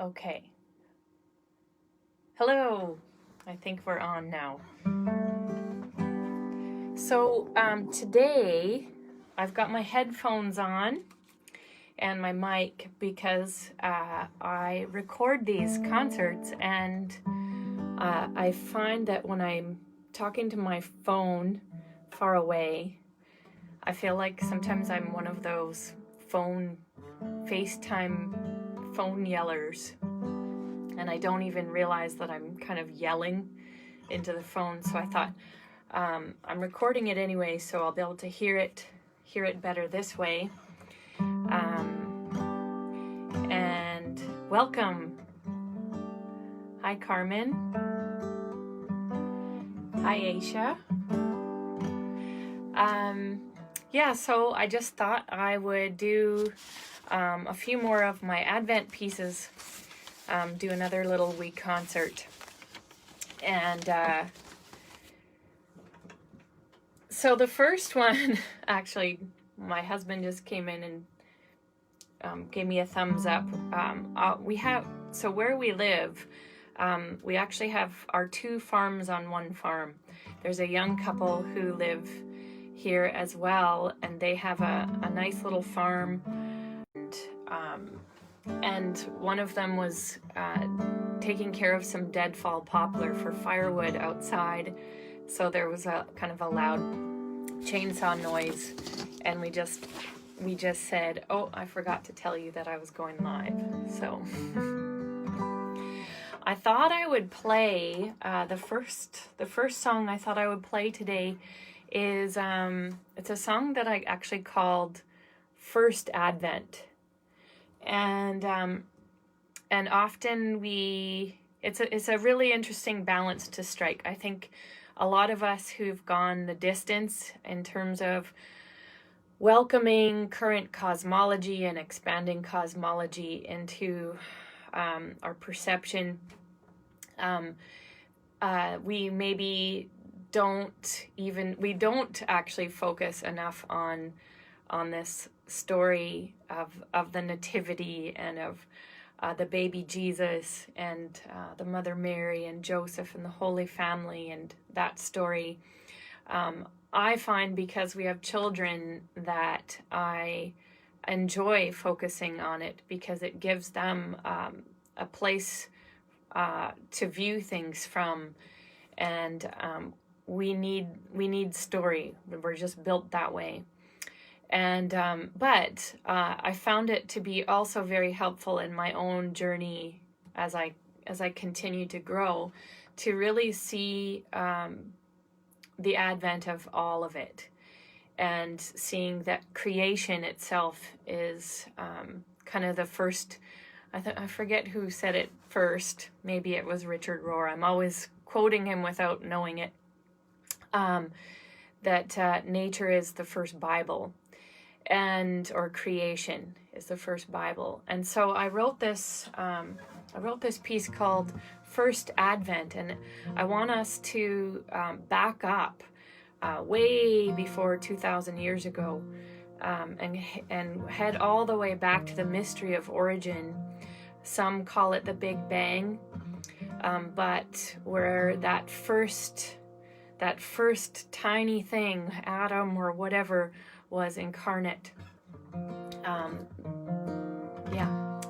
Okay. Hello. I think we're on now. So today I've got my headphones on and my mic because I record these concerts, and I find that when I'm talking to my phone far away, I feel like sometimes I'm one of those FaceTime phone yellers, and I don't even realize that I'm kind of yelling into the phone. So I thought I'm recording it anyway, so I'll be able to hear it better this way. And welcome. Hi, Carmen. Hi, Aisha. Yeah, so I just thought I would do a few more of my Advent pieces, do another little week concert. And so the first one, actually, my husband just came in and gave me a thumbs up. So where we live, we actually have our two farms on one farm. There's a young couple who live here as well, and they have a nice little farm. And one of them was taking care of some deadfall poplar for firewood outside. So there was a kind of a loud chainsaw noise, and we just said, oh, I forgot to tell you that I was going live. So I thought I would play the first song I thought I would play today is it's a song that I actually called First Advent. And often it's a really interesting balance to strike. I think a lot of us who've gone the distance in terms of welcoming current cosmology and expanding cosmology into our perception, we maybe don't actually focus enough on this story of the nativity and of the baby Jesus and the Mother Mary and Joseph and the Holy Family and that story. I find because we have children that I enjoy focusing on it because it gives them a place to view things from, and we need story. We're just built that way. And but I found it to be also very helpful in my own journey as I continue to grow, to really see the advent of all of it, and seeing that creation itself is kind of the first. I forget who said it first. Maybe it was Richard Rohr. I'm always quoting him without knowing it. That nature is the first Bible, or creation is the first Bible. And so I wrote this piece called First Advent, and I want us to back up way before 2,000 years ago, and head all the way back to the mystery of origin. Some call it the Big Bang, but where that first tiny thing, atom or whatever, was incarnate.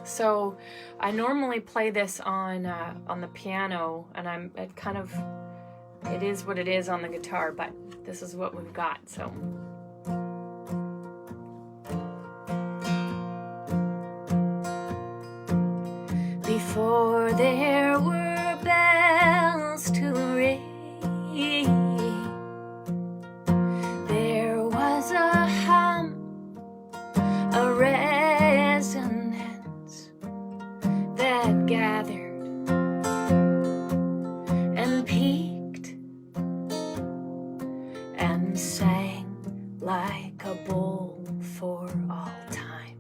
So I normally play this on the piano, and it is what it is on the guitar, but this is what we've got. So before there were bells to ring, gathered and peaked and sang like a bowl for all time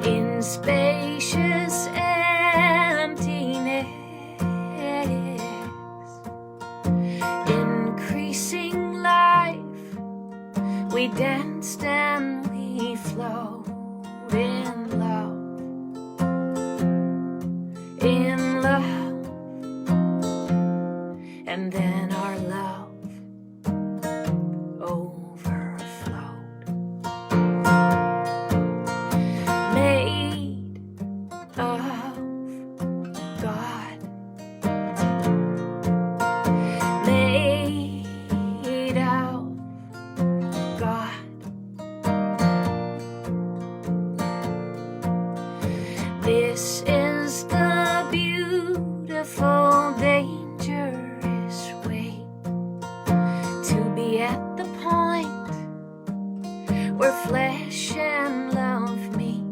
in spacious This is the beautiful, dangerous way to be at the point where flesh and love meet.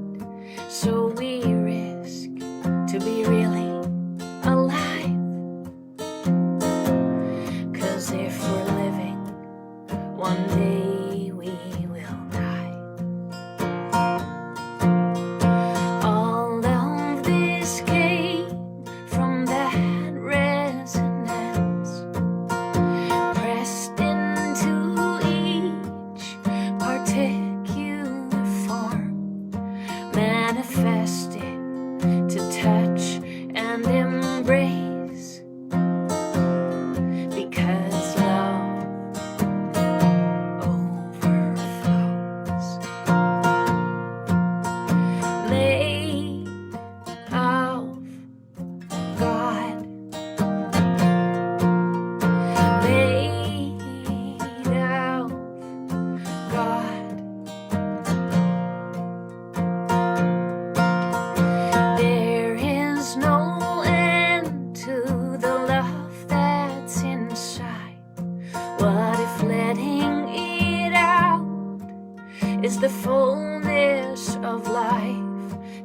So we risk to be really alive. 'Cause if we're living, one day we will die. All of this came from that resonance, pressed into each particular form, manifested to touch and embrace, because love overflows. Made of God, made of God. There is no end to the love that's inside. What if letting it out is the fullness of life?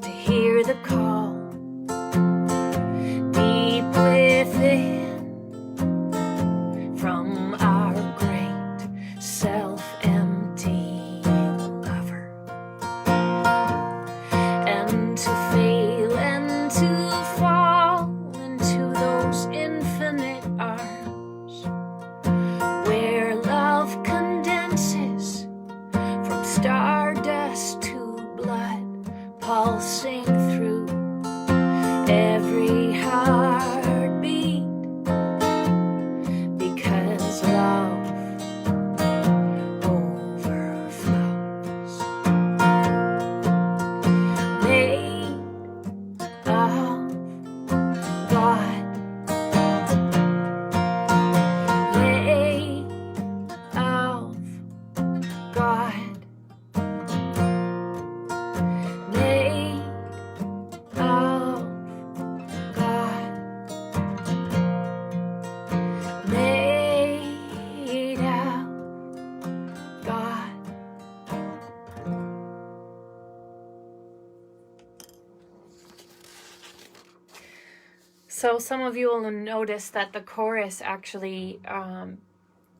To hear the call deep within from our great self-emptying lover, and to fail and to fall into those infinite arms where love condenses from stardust to blood, pulsing through every heartbeat, because love overflows. Made of God, made of God, made of God, made of God. So some of you will notice that the chorus actually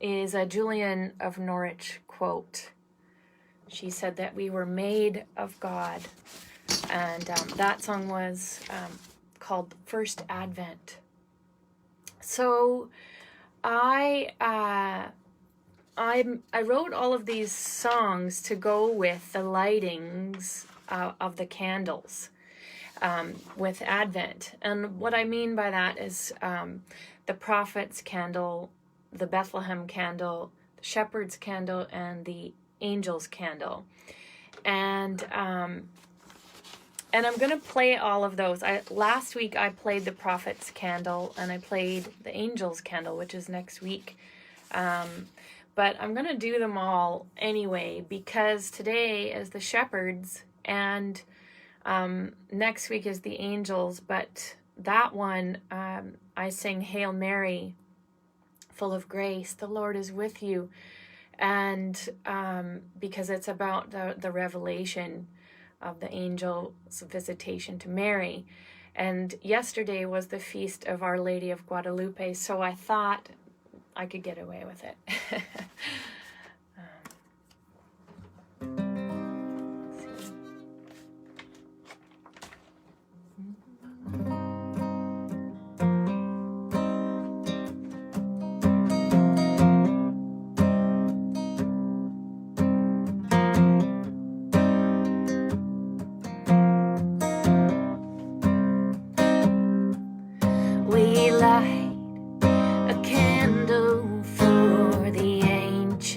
is a Julian of Norwich quote. She said that we were made of God, and that song was called First Advent. So I wrote all of these songs to go with the lightings of the candles with Advent. And what I mean by that is the prophet's candle, the Bethlehem candle, the shepherd's candle, and the angel's candle. And I'm going to play all of those. Last week I played the prophet's candle, and I played the angel's candle, which is next week. But I'm going to do them all anyway, because today is the shepherd's, and next week is the angels. But that one, I sing Hail Mary, full of grace, the Lord is with you. And because it's about the revelation of the angel's visitation to Mary. And yesterday was the feast of Our Lady of Guadalupe, so I thought I could get away with it. We light a candle for the ancient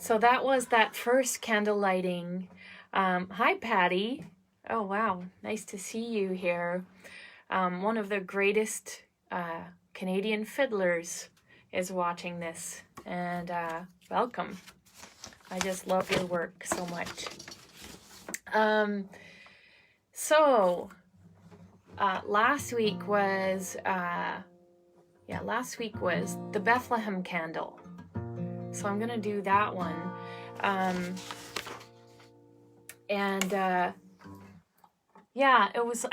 So that was that first candle lighting. Hi, Patty. Oh, wow. Nice to see you here. One of the greatest Canadian fiddlers is watching this. And welcome. I just love your work so much. Last week was the Bethlehem Candle. So I'm gonna do that one. I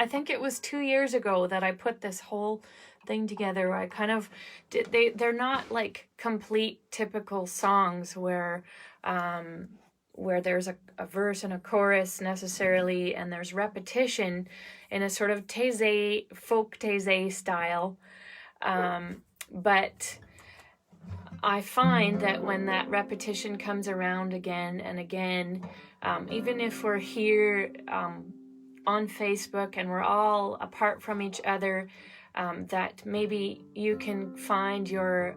think it was 2 years ago that I put this whole thing together. I kind of did, they're not like complete typical songs where there's a verse and a chorus necessarily, and there's repetition in a sort of folk taizé style. But I find that when that repetition comes around again and again, even if we're here on Facebook and we're all apart from each other, that maybe you can find your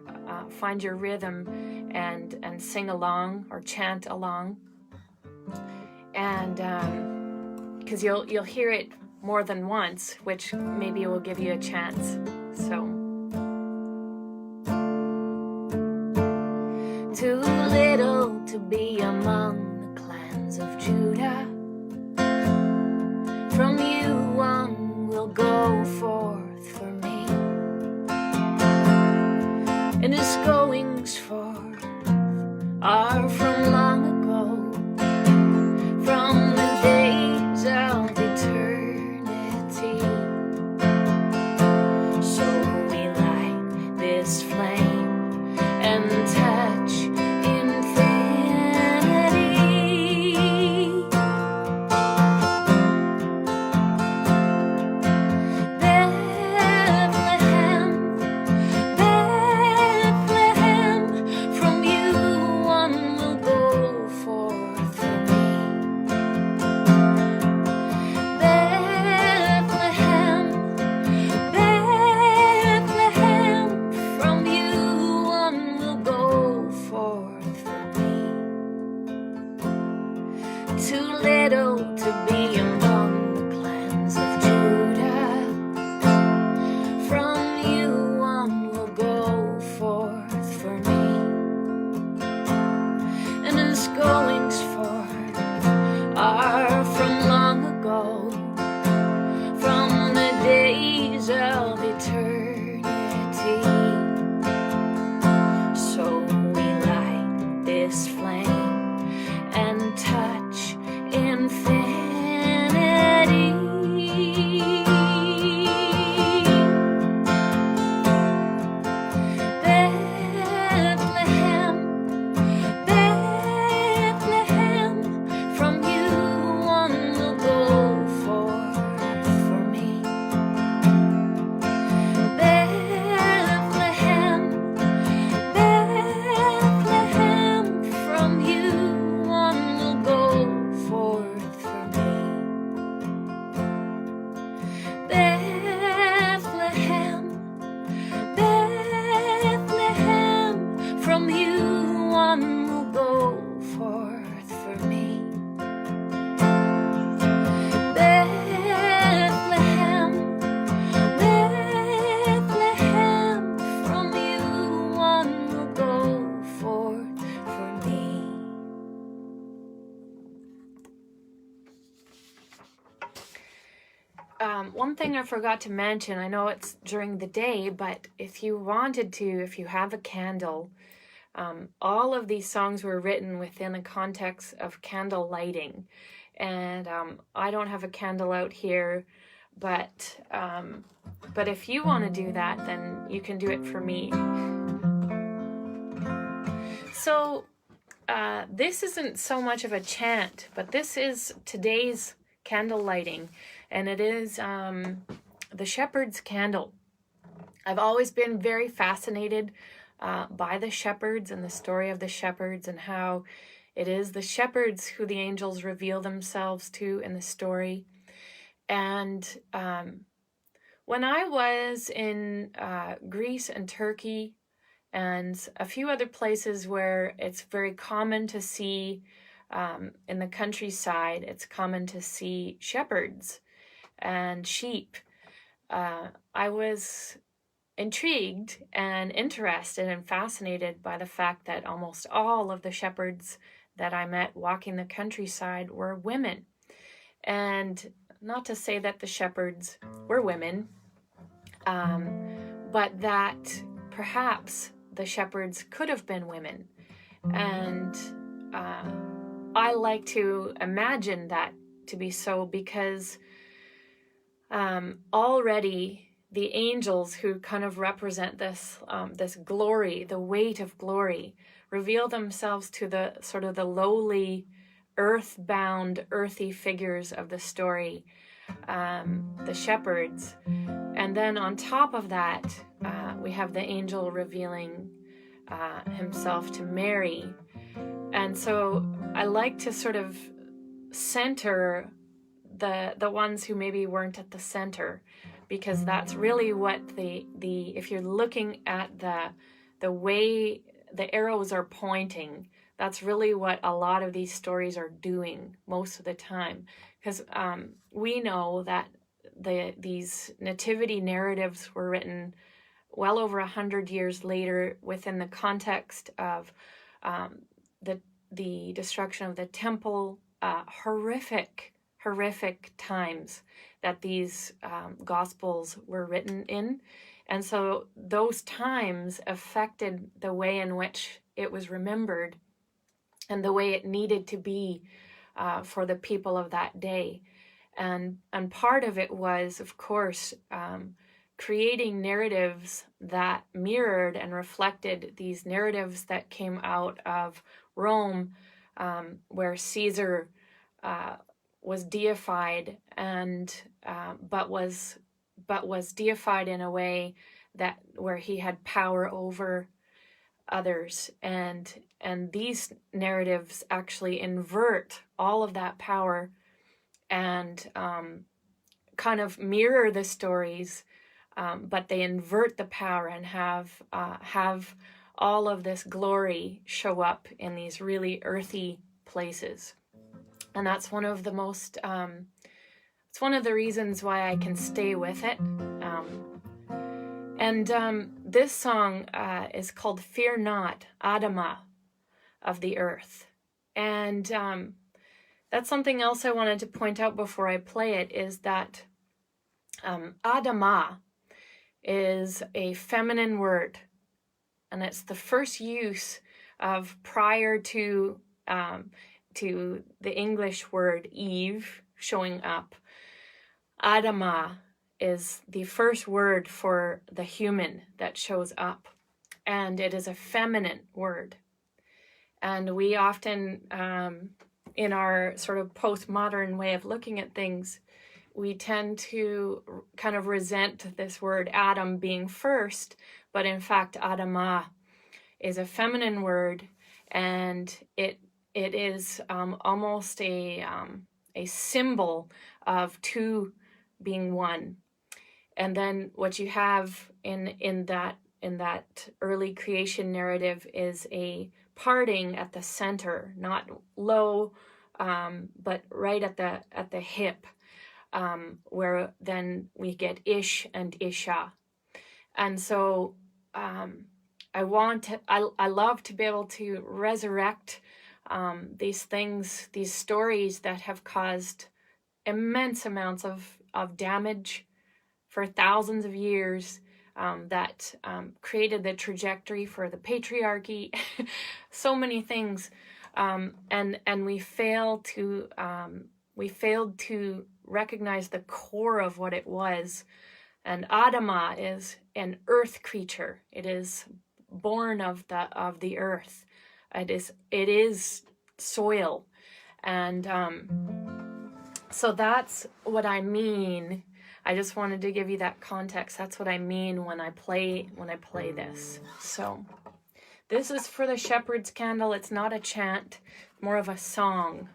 rhythm and sing along or chant along, and because you'll hear it more than once, which maybe will give you a chance. So. Too little to be among the clans of Judah. From you one will go forth for me, and his goings forth are from long ago, from the days of eternity. So we light this flame and touch one thing I forgot to mention, I know it's during the day, but if you wanted to, if you have a candle, all of these songs were written within the context of candle lighting. And I don't have a candle out here, but if you want to do that, then you can do it for me. So this isn't so much of a chant, but this is today's candle lighting. And it is the shepherd's candle. I've always been very fascinated by the shepherds and the story of the shepherds, and how it is the shepherds who the angels reveal themselves to in the story. And when I was in Greece and Turkey and a few other places where it's very common to see, in the countryside, it's common to see shepherds and sheep. I was intrigued and interested and fascinated by the fact that almost all of the shepherds that I met walking the countryside were women. And not to say that the shepherds were women, but that perhaps the shepherds could have been women. And I like to imagine that to be so, because already the angels, who kind of represent this this glory, the weight of glory, reveal themselves to the sort of the lowly, earthbound, earthy figures of the story, the shepherds. And then on top of that, we have the angel revealing himself to Mary. And so I like to sort of center the ones who maybe weren't at the center, because that's really what the if you're looking at the way the arrows are pointing, that's really what a lot of these stories are doing most of the time. Because we know that these nativity narratives were written well over 100 years later, within the context of the destruction of the temple, horrific times that these Gospels were written in. And so those times affected the way in which it was remembered and the way it needed to be for the people of that day. And part of it was, of course, creating narratives that mirrored and reflected these narratives that came out of Rome, where Caesar was deified, and but was deified in a way that where he had power over others, and these narratives actually invert all of that power and kind of mirror the stories, but they invert the power and have all of this glory show up in these really earthy places. And that's one of the most, it's one of the reasons why I can stay with it. This song is called Fear Not, Adama of the Earth. And that's something else I wanted to point out before I play it, is that Adama is a feminine word. And it's the first use of, prior to the English word Eve showing up, Adama is the first word for the human that shows up. And it is a feminine word. And we often, in our sort of postmodern way of looking at things, we tend to kind of resent this word Adam being first, but in fact, Adama is a feminine word, and it is almost a symbol of two being one. And then what you have in that early creation narrative is a parting at the center, not low, but right at the hip, where then we get Ish and Isha. And so I love to be able to resurrect these things, these stories that have caused immense amounts of damage for thousands of years, that created the trajectory for the patriarchy, so many things, and we failed to recognize the core of what it was. And Adama is an earth creature. It is born of the earth. It is soil, and so that's what I mean. I just wanted to give you that context. That's what I mean when I play this. So this is for the Shepherd's Candle. It's not a chant, more of a song.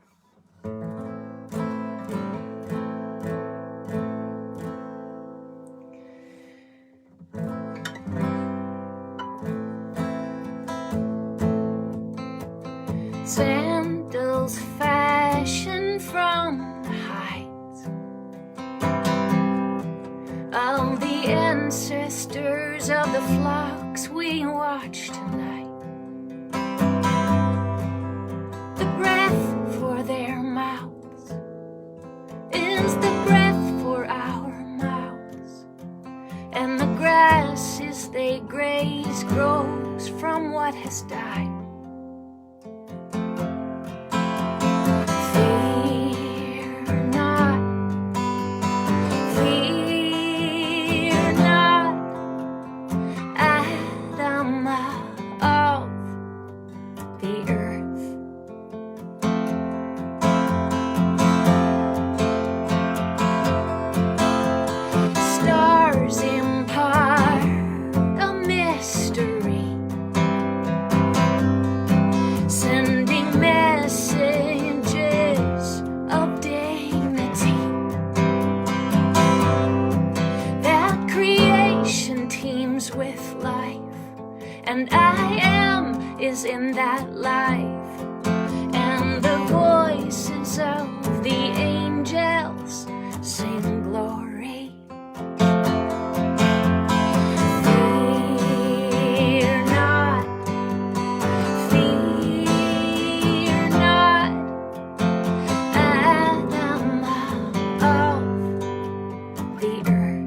Sandals fashioned from the heights of the ancestors of the flocks we watch tonight. The breath for their mouths is the breath for our mouths, and the grasses they graze grows from what has died. And I am is in that life, and the voices of the angels sing glory. Fear not, fear not, Adam of the earth.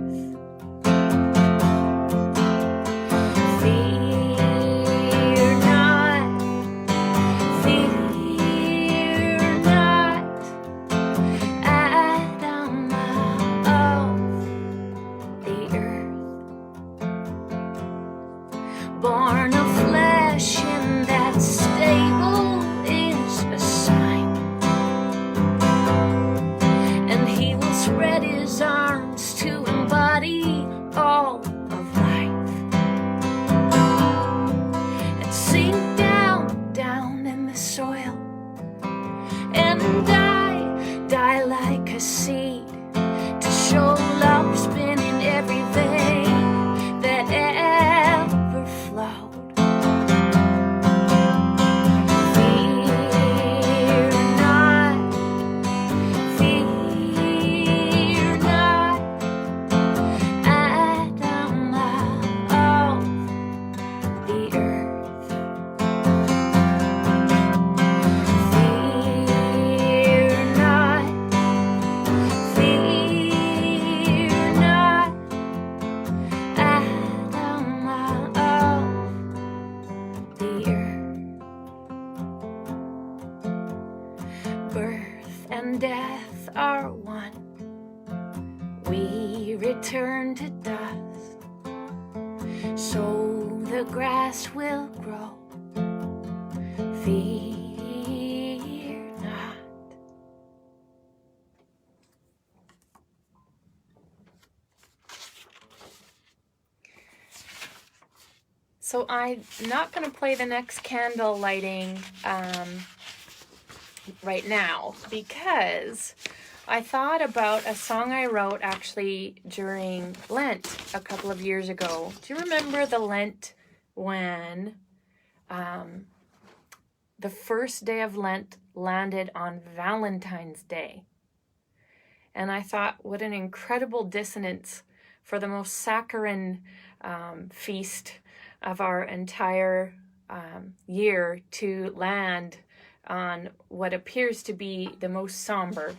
Born of flesh in that stable is a sign, and he will spread his arms to embody all of life and sink down, down in the soil and die like a seed to show love's been in every vein that ever flowed. Fear not, Adam of the earth. Fear not, Adam of the earth. Birth and death are one. We return to dust, so the grass will grow. Fear not. So I'm not going to play the next candle lighting right now, because I thought about a song I wrote actually during Lent a couple of years ago. Do you remember the Lent when the first day of Lent landed on Valentine's Day? And I thought, what an incredible dissonance for the most saccharine feast of our entire year to land on what appears to be the most somber.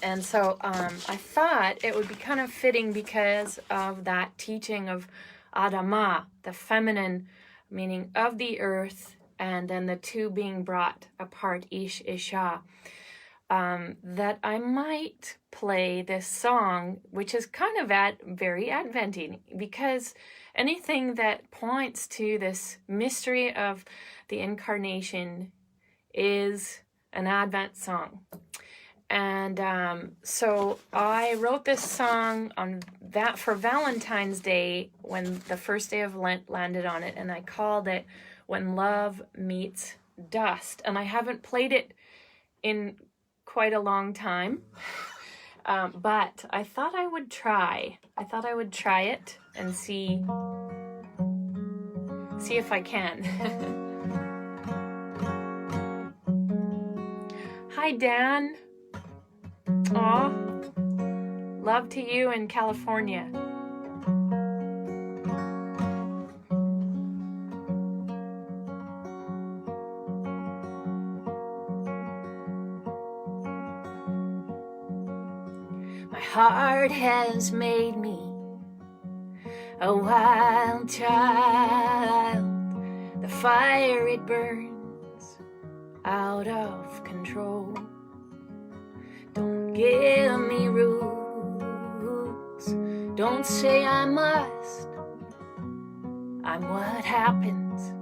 And so I thought it would be kind of fitting because of that teaching of Adama, the feminine meaning of the earth, and then the two being brought apart, Ish, Isha, that I might play this song, which is kind of very Adventy, because anything that points to this mystery of the incarnation is an Advent song. And so I wrote this song on that for Valentine's Day when the first day of Lent landed on it, and I called it When Love Meets Dust. And I haven't played it in quite a long time, but I thought I would try. I thought I would try it and see if I can. Hi, Dan. Aw. Love to you in California. My heart has made me a wild child. The fire, it burns out of control. Don't give me rules. Don't say I must. I'm what happens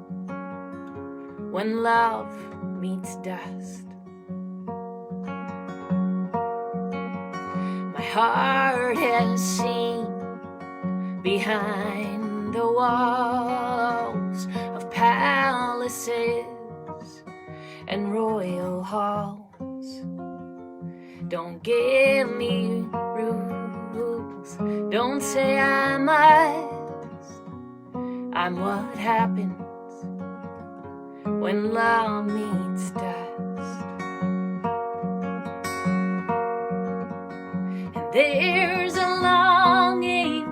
when love meets dust. My heart has seen behind the walls of palaces and royal halls. Don't give me rules. Don't say I must. I'm what happens when love meets dust. And there's a longing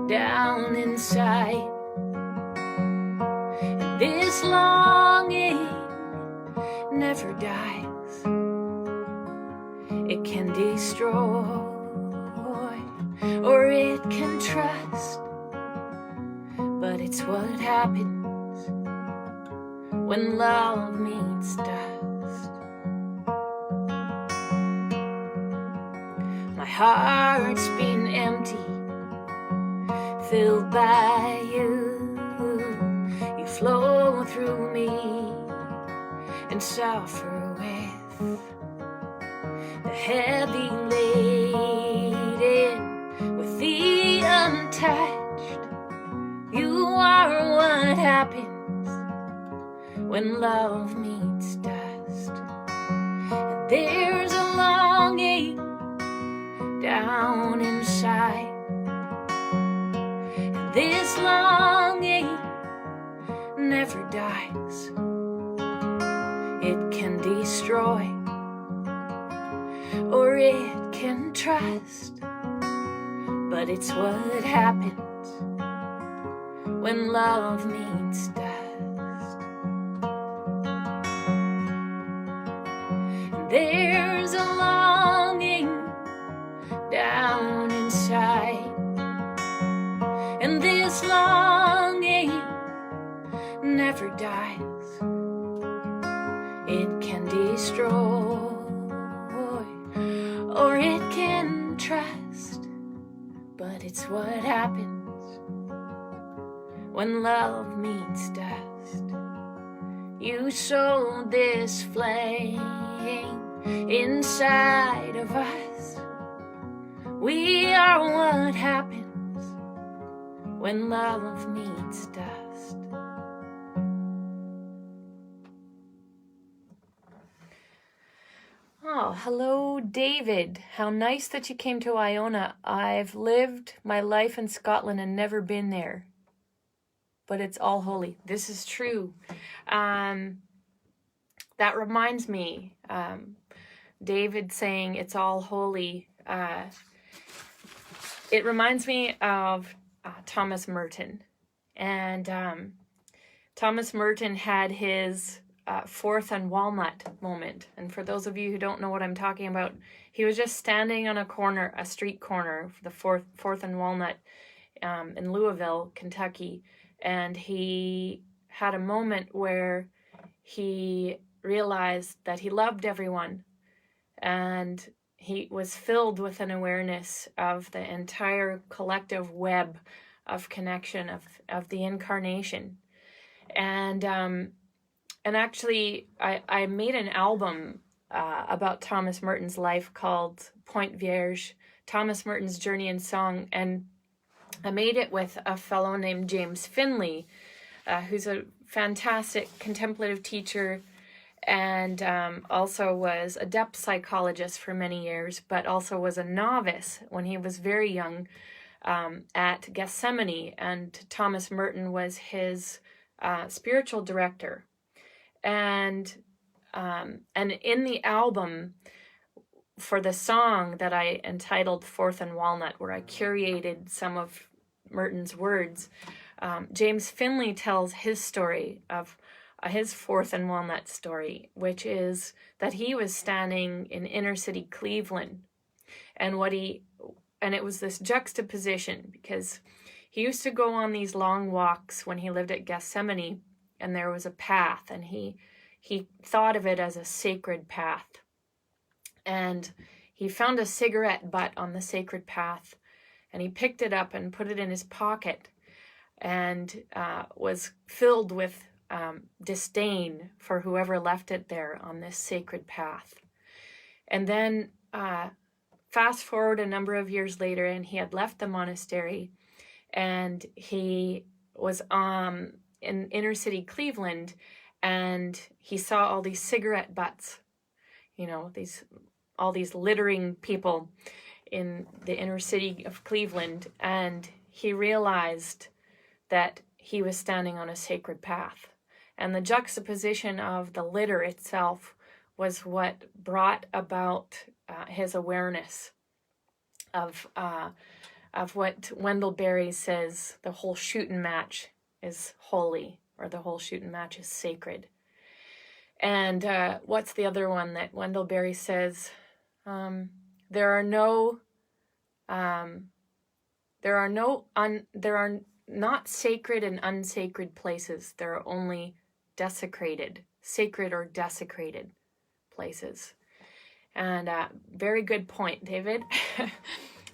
down inside, and this longing never dies. It can destroy, or it can trust, but it's what happens when love meets dust. My heart's been empty, filled by you. You flow through me and suffer with the heavy laden with the untouched. You are what happens when love meets dust. And there's a longing down inside, and this longing never dies. It can destroy, or it can trust, but it's what happens when love meets dust. And there's a longing down inside, and this longing never dies. It can destroy, or it can trust, but it's what happens when love meets dust. You sowed this flame inside of us. We are what happens when love meets dust. Oh, hello, David. How nice that you came to Iona. I've lived my life in Scotland and never been there, but it's all holy. This is true. That reminds me, David saying it's all holy. It reminds me of Thomas Merton. And Thomas Merton had his Fourth and Walnut moment. And for those of you who don't know what I'm talking about, he was just standing on a corner, a street corner, the Fourth and Walnut in Louisville, Kentucky. And he had a moment where he realized that he loved everyone. And he was filled with an awareness of the entire collective web of connection of the incarnation. And actually, I made an album about Thomas Merton's life called Point Vierge, Thomas Merton's Journey in Song. And I made it with a fellow named James Finley, who's a fantastic contemplative teacher and also was a depth psychologist for many years, but also was a novice when he was very young at Gethsemane. And Thomas Merton was his spiritual director. And And in the album, for the song that I entitled Fourth and Walnut, where I curated some of Merton's words, James Finley tells his story of his Fourth and Walnut story, which is that he was standing in inner city Cleveland, and it was this juxtaposition, because he used to go on these long walks when he lived at Gethsemane, and there was a path, and he thought of it as a sacred path. And he found a cigarette butt on the sacred path, and he picked it up and put it in his pocket, and was filled with disdain for whoever left it there on this sacred path. And then fast forward a number of years later, and he had left the monastery, and he was in inner city Cleveland, and he saw all these cigarette butts, all these littering people in the inner city of Cleveland, and he realized that he was standing on a sacred path. And the juxtaposition of the litter itself was what brought about his awareness of what Wendell Berry says, the whole shooting match is holy, or the whole shooting match is sacred. And what's the other one that Wendell Berry says? There are not sacred and unsacred places. There are only desecrated, sacred or desecrated places. And very good point, David.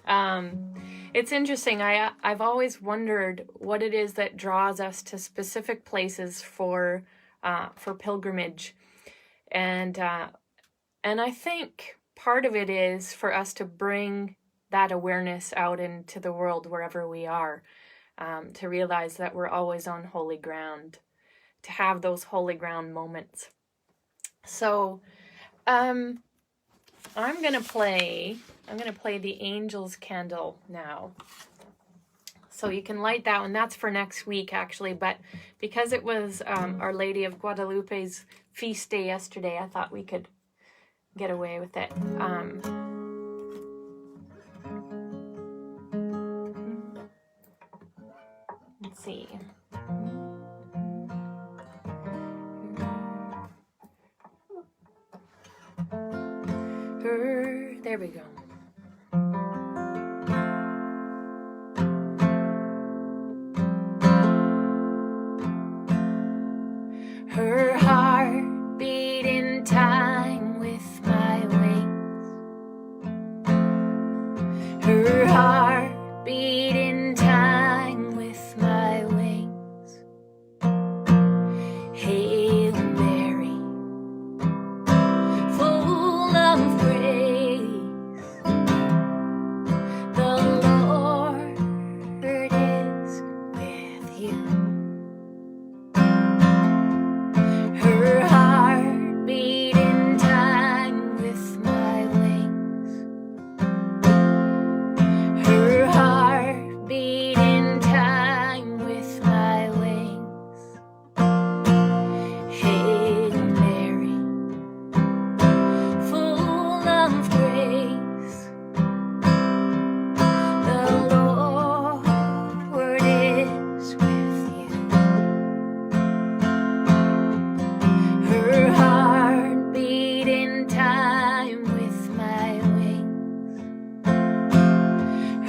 It's interesting. I've always wondered what it is that draws us to specific places for pilgrimage, and I think part of it is for us to bring that awareness out into the world wherever we are, to realize that we're always on holy ground, to have those holy ground moments. So, I'm gonna play the Angel's Candle now. So you can light that one. That's for next week, actually. But because it was Our Lady of Guadalupe's feast day yesterday, I thought we could get away with it. Let's see. There we go. Her heart beat in time with my wings. Her heart beat in time with my wings. Hail Mary, full of grace, the Lord is with you. Her heart beat in time with my wings. Her heart beat in time with my wings. Hail Mary, full of grace, the Lord is with you. Her heart beat in time with my wings.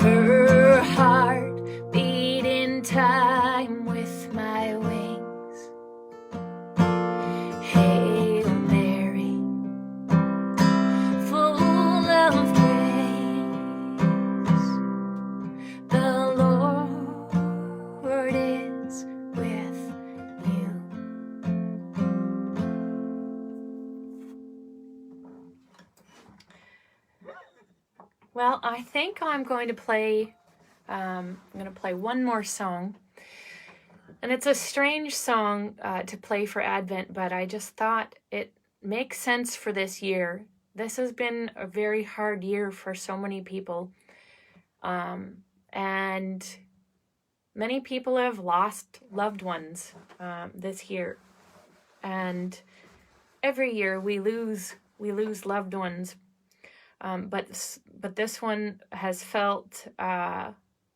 Her heart beat in time with my wings. Hail Mary, full of grace, the Lord is with you. Well, I think I'm going to play one more song. And it's a strange song to play for Advent, but I just thought it makes sense for this year. This has been a very hard year for so many people. And many people have lost loved ones this year. And every year we lose loved ones, but this one has felt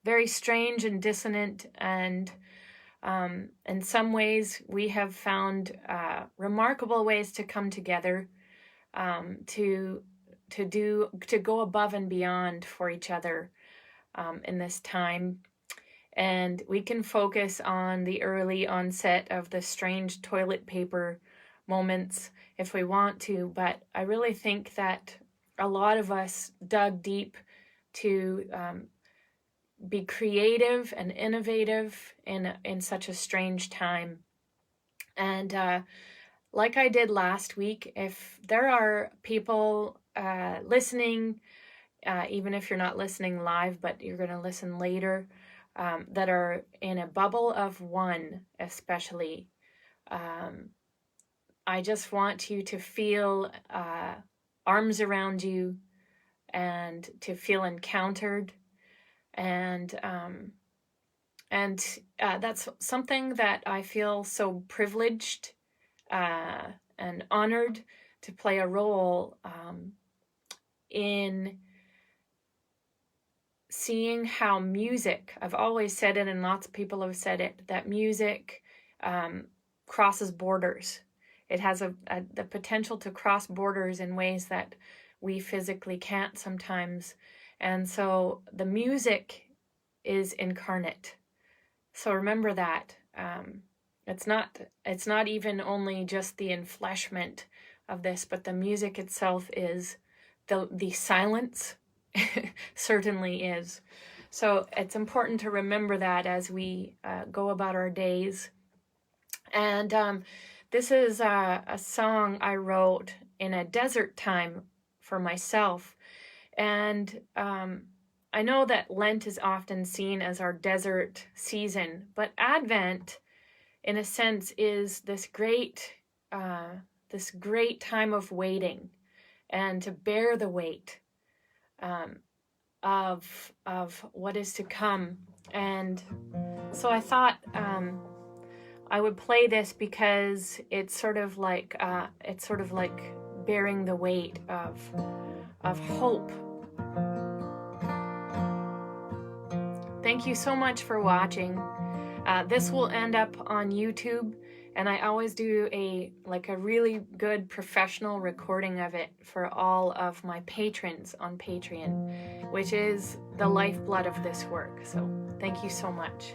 very strange and dissonant, and in some ways we have found remarkable ways to come together, to go above and beyond for each other in this time. And we can focus on the early onset of the strange toilet paper moments if we want to, but I really think that a lot of us dug deep to be creative and innovative in such a strange time. And like I did last week, if there are people listening, even if you're not listening live, but you're going to listen later, that are in a bubble of one, especially, I just want you to feel arms around you and to feel encountered. And that's something that I feel so privileged and honored to play a role in seeing how music, I've always said it and lots of people have said it, that music crosses borders. It has the potential to cross borders in ways that we physically can't sometimes. And so the music is incarnate. So remember that. It's not even only just the enfleshment of this, but the music itself is the silence. Certainly is. So it's important to remember that as we go about our days. And this is a song I wrote in a desert time for myself. And I know that Lent is often seen as our desert season, but Advent, in a sense, is this great time of waiting and to bear the weight of what is to come. And so I thought I would play this because it's sort of like bearing the weight of hope. Thank you so much for watching. This will end up on YouTube, and I always do a really good professional recording of it for all of my patrons on Patreon, which is the lifeblood of this work. So thank you so much.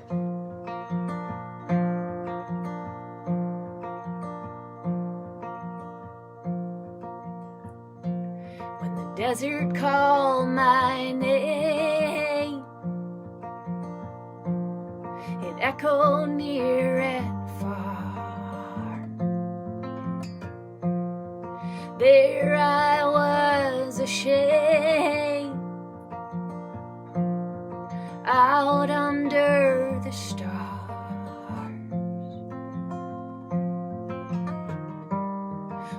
When the desert called my name, it echoed near and far. There I was ashamed, out under the stars.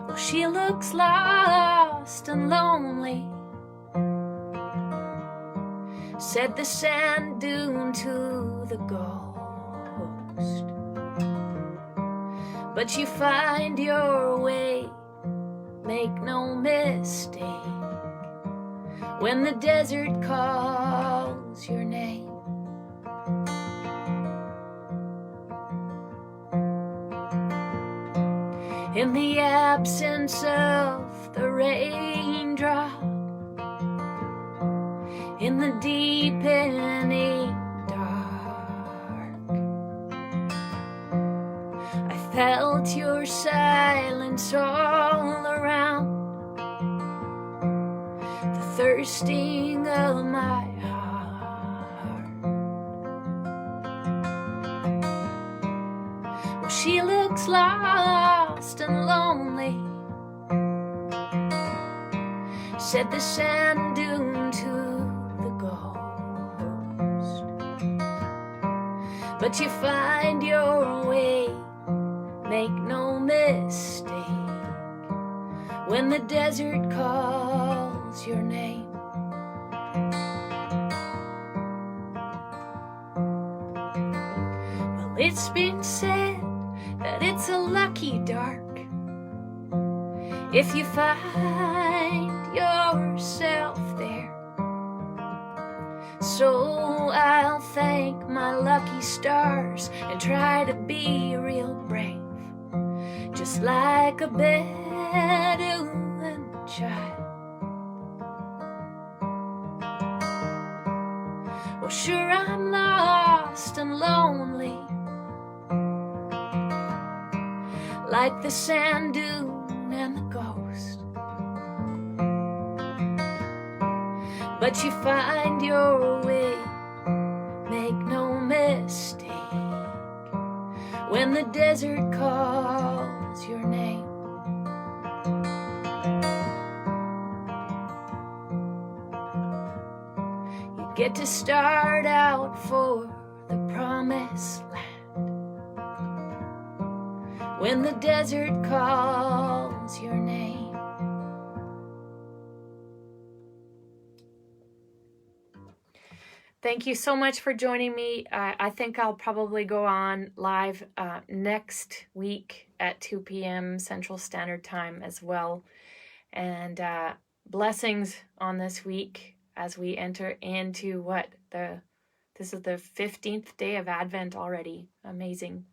Well, she looks lost and lonely, said the sand dune to the ghost. But you find your way, make no mistake, when the desert calls your name. In the absence of the raindrop, in the deepening dark, I felt your silence all around, the thirsting of my heart. Well, she looks lost and lonely, said the sand dune to the ghost. But you find your way, make no mistake, when the desert calls your name. Well, it's been said that it's a lucky dark If you find yourself there, so I'll thank my lucky stars and try to be real brave, just like a Bedouin child. Well, sure, I'm lost and lonely, like the sand dune and the ghost. But you find your way, make no mistake, when the desert calls your name. You get to start out for the promised land, when the desert calls your name. Thank you so much for joining me. I think I'll probably go on live next week at 2 p.m. Central Standard Time as well. And blessings on this week as we enter into this is the 15th day of Advent already. Amazing.